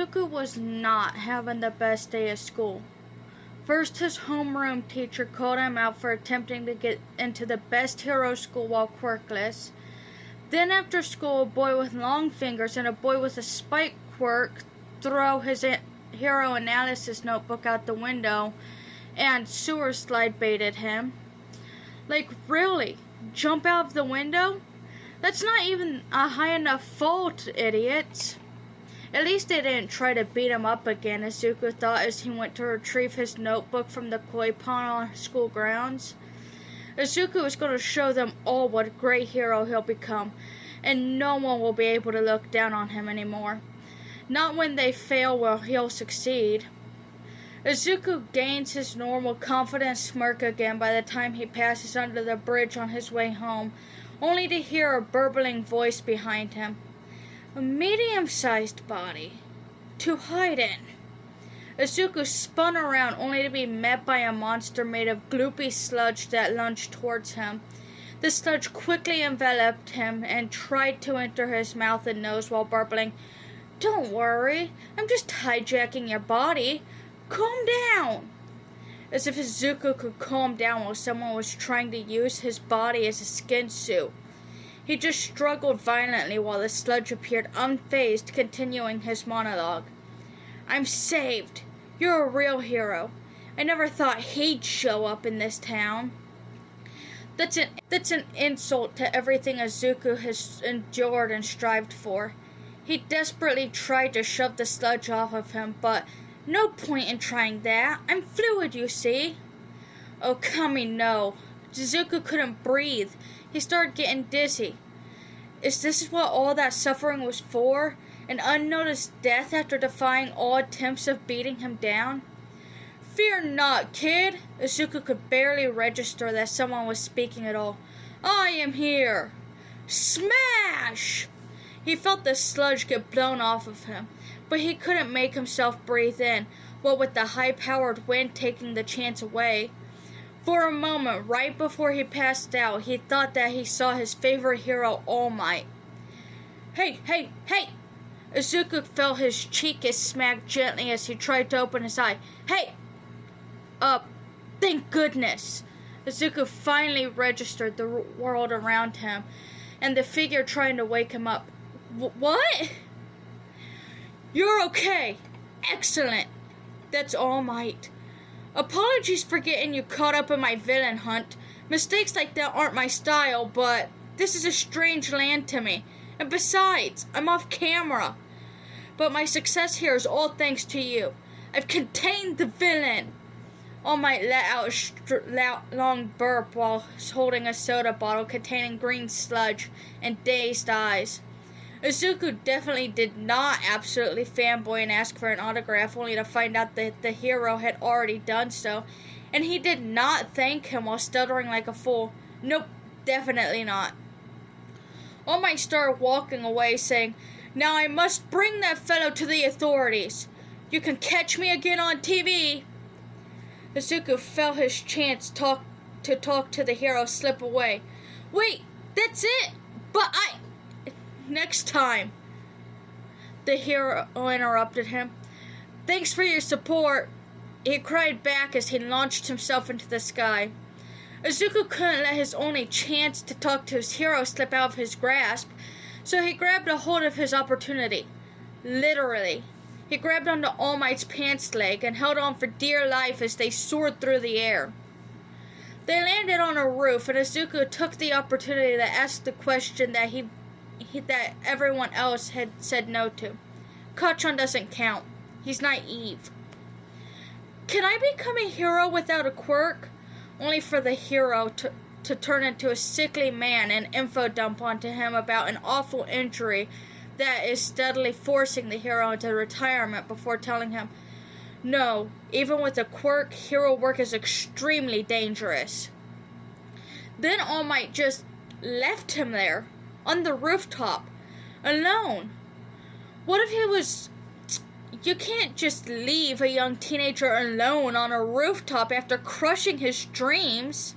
Izuku was not having the best day at school. First, his homeroom teacher called him out for attempting to get into the best hero school while quirkless. Then after school, a boy with long fingers and a boy with a spike quirk throw his hero analysis notebook out the window and sewer slide baited him. Like, really? Jump out of the window? That's not even a high enough fall, idiots. At least they didn't try to beat him up again, Izuku thought as he went to retrieve his notebook from the koi pond on school grounds. Izuku is going to show them all what a great hero he'll become, and no one will be able to look down on him anymore. Not when they fail will he'll succeed. Izuku gains his normal confident smirk again by the time he passes under the bridge on his way home, only to hear a burbling voice behind him. A medium-sized body to hide in. Izuku spun around only to be met by a monster made of gloopy sludge that lunged towards him. The sludge quickly enveloped him and tried to enter his mouth and nose while burbling, "Don't worry, I'm just hijacking your body. Calm down." As if Izuku could calm down while someone was trying to use his body as a skin suit. He just struggled violently while the sludge appeared unfazed, continuing his monologue. "I'm saved. You're a real hero. I never thought he'd show up in this town." That's an insult to everything Izuku has endured and strived for. He desperately tried to shove the sludge off of him, but no point in trying that. I'm fluid, you see. Oh, Kami, no. Izuku couldn't breathe. He started getting dizzy. Is this what all that suffering was for? An unnoticed death after defying all attempts of beating him down? "Fear not, kid." Izuku could barely register that someone was speaking at all. "I am here." Smash! He felt the sludge get blown off of him, but he couldn't make himself breathe in, what with the high-powered wind taking the chance away. For a moment, right before he passed out, he thought that he saw his favorite hero, All Might. Hey! Izuku felt his cheek get smacked gently as he tried to open his eye. Hey! Thank goodness. Izuku finally registered the world around him, and the figure trying to wake him up. What? You're okay. Excellent. That's All Might. Apologies for getting you caught up in my villain hunt. Mistakes like that aren't my style, but this is a strange land to me. And besides, I'm off camera. But my success here is all thanks to you. I've contained the villain. All Might let out a long burp while holding a soda bottle containing green sludge and dazed eyes. Izuku definitely did not absolutely fanboy and ask for an autograph, only to find out that the hero had already done so, and he did not thank him while stuttering like a fool. Nope, definitely not. All Might started walking away, saying, "Now I must bring that fellow to the authorities. You can catch me again on TV." Izuku felt his chance to talk to the hero slip away. "Wait, that's it? But Next time." The hero interrupted him. "Thanks for your support," he cried back as he launched himself into the sky. Izuku couldn't let his only chance to talk to his hero slip out of his grasp, so he grabbed a hold of his opportunity. Literally. He grabbed onto All Might's pants leg and held on for dear life as they soared through the air. They landed on a roof, and Izuku took the opportunity to ask the question that that everyone else had said no to. Kachan doesn't count. He's naive. "Can I become a hero without a quirk?" Only for the hero to turn into a sickly man and info dump onto him about an awful injury that is steadily forcing the hero into retirement before telling him, "No, even with a quirk, hero work is extremely dangerous." Then All Might just left him there, on the rooftop, alone. What if he was... You can't just leave a young teenager alone on a rooftop after crushing his dreams.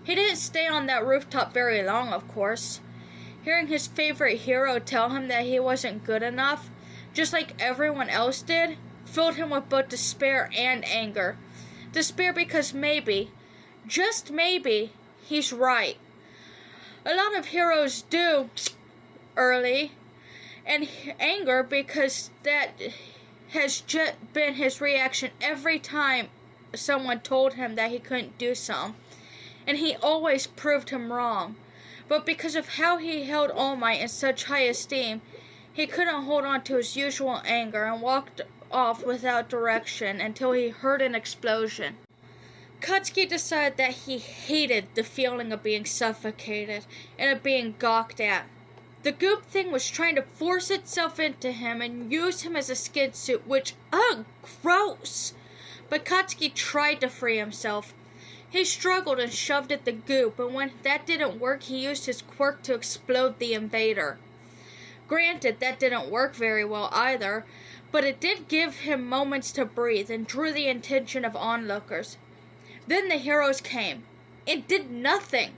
He didn't stay on that rooftop very long, of course. Hearing his favorite hero tell him that he wasn't good enough just like everyone else did, filled him with both despair and anger. Despair because maybe, just maybe, he's right. A lot of heroes do early, and anger because that has just been his reaction every time someone told him that he couldn't do something, and he always proved him wrong. But because of how he held All Might in such high esteem, he couldn't hold on to his usual anger and walked off without direction until he heard an explosion. Katsuki decided that he hated the feeling of being suffocated and of being gawked at. The goop thing was trying to force itself into him and use him as a skid suit, which, ugh, gross! But Katsuki tried to free himself. He struggled and shoved at the goop, and when that didn't work, he used his quirk to explode the invader. Granted, that didn't work very well either, but it did give him moments to breathe and drew the attention of onlookers. Then the heroes came. It did nothing.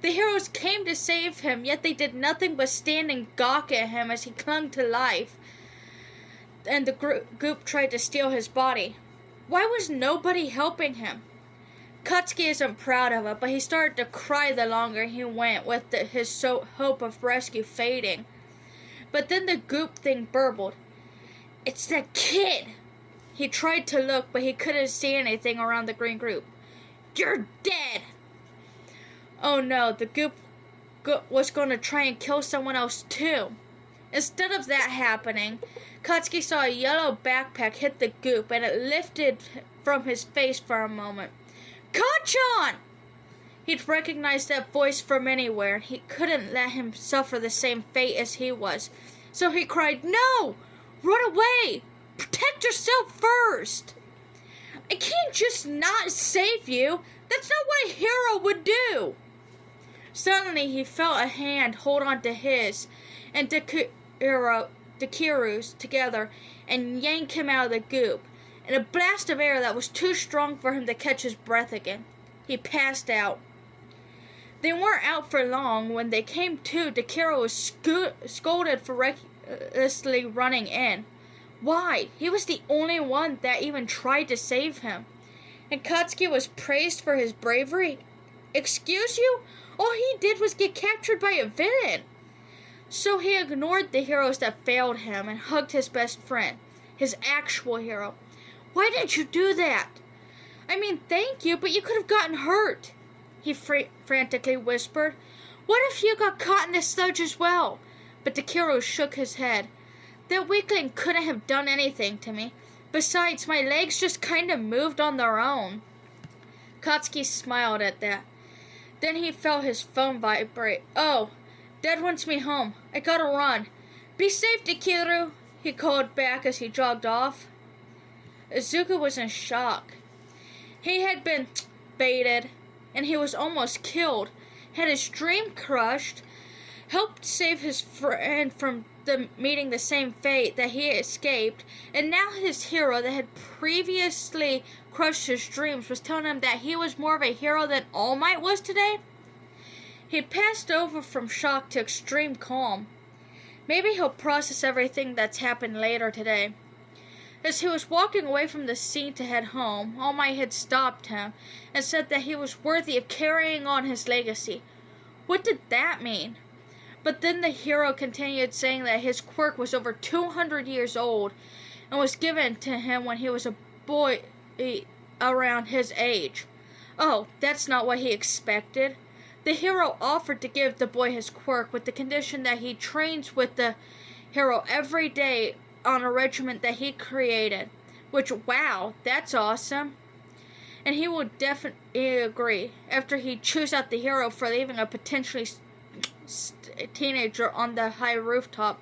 The heroes came to save him, yet they did nothing but stand and gawk at him as he clung to life, and the goop tried to steal his body. Why was nobody helping him? Katsuki isn't proud of it, but he started to cry the longer he went, with his hope of rescue fading. But then the goop thing burbled. "It's that kid!" He tried to look, but he couldn't see anything around the green group. "You're dead!" Oh no, the goop was going to try and kill someone else too. Instead of that happening, Katsuki saw a yellow backpack hit the goop, and it lifted from his face for a moment. "Kacchan!" He'd recognized that voice from anywhere, and he couldn't let him suffer the same fate as he was. So he cried, "No! Run away! Protect yourself first! I can't just not save you! That's not what a hero would do!" Suddenly he felt a hand hold on to his and Dakiru's together and yank him out of the goop, in a blast of air that was too strong for him to catch his breath again. He passed out. They weren't out for long. When they came to, Dakiru was scolded for recklessly running in. Why? He was the only one that even tried to save him. And Katsuki was praised for his bravery? Excuse you? All he did was get captured by a villain. So he ignored the heroes that failed him and hugged his best friend, his actual hero. "Why did you do that?" "I mean, thank you, but you could have gotten hurt," he frantically whispered. "What if you got caught in the sludge as well?" But Dakiru shook his head. "That weakling couldn't have done anything to me. Besides, my legs just kind of moved on their own." Katsuki smiled at that. Then he felt his phone vibrate. "Oh, Dad wants me home. I gotta run. Be safe, Dakiru," he called back as he jogged off. Izuku was in shock. He had been baited, and he was almost killed, had his dream crushed, helped save his friend from meeting the same fate that he escaped, and now his hero that had previously crushed his dreams was telling him that he was more of a hero than All Might was today? He'd passed over from shock to extreme calm. Maybe he'll process everything that's happened later today. As he was walking away from the scene to head home, All Might had stopped him and said that he was worthy of carrying on his legacy. What did that mean? But then the hero continued saying that his quirk was over 200 years old and was given to him when he was a boy around his age. Oh, that's not what he expected. The hero offered to give the boy his quirk with the condition that he trains with the hero every day on a regiment that he created. Which, wow, that's awesome. And he would definitely agree after he chews out the hero for leaving a potentially teenager on the high rooftop.